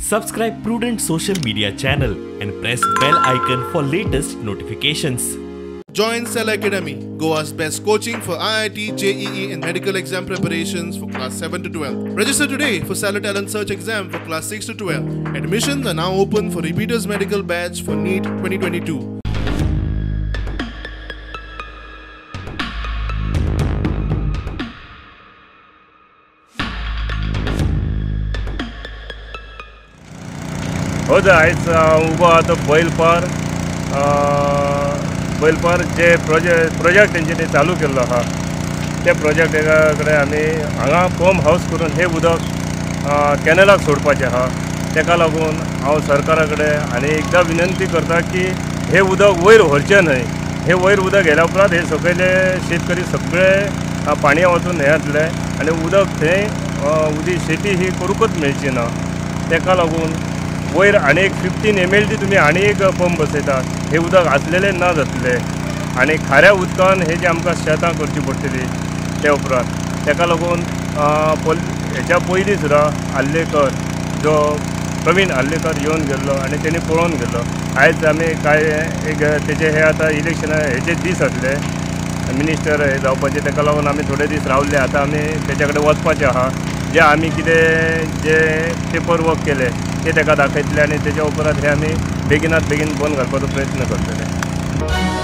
Subscribe Prudent social media channel and press bell icon for latest notifications. Join Cell Academy, Goa's best coaching for IIT, JEE and medical exam preparations for class 7 to 12. Register today for Cell Talent Search exam for class 6 to 12. Admissions are now open for repeaters medical batch for NEET 2022. हो आयज उबो आतां बैलपार जे project तेंच्यांनी चालू केल्लो आहा त्या प्रोजेक्टा कडेन आमी हांगा पंप हावस करून हे उदक कॅनलाक सोडपाचें आहा। तेका लागून हांव सरकारा कडेन आनी एकदां विनंती करता की हे उदक वयर व्हरचें न्हय। हे वयर उदक गेल्या उपरांत हे सकयले शेतकरी सगळे पाणया वचून हे जातले आनी उदक थंय उदी शेती ही करूंकच मेळची ना। तेका लागून वयर आनी एक 15 ml तुमी आनी एक पंप बसयतात हे उदक आसलेले ना जातले आनी खाऱ्या उदकान हे जे आमकां शेतां करची पडटली ते उपरांत तेका लागून हेच्या पयलीं सुद्दां आल्लेकर जो प्रवीण आल्लेकर येवन गेल्लो आनी तेणी पळोवन गेल्लो। आयज आमी काय एक तेजे हे आतां इलेक्शना हेचे दीस जातले मिनिस्टर हे जावपाचे तेका लागून आमी थोडे दीस रावले। आतां आमी तेच्या कडेन वचपाचे आहा जे आमी कितें जे पेपर वर्क केले ते तेका दाखयतले आनी तेच्या उपरांत हे आमी बेगिनात बेगीन बंद घालपाचो प्रयत्न करतले।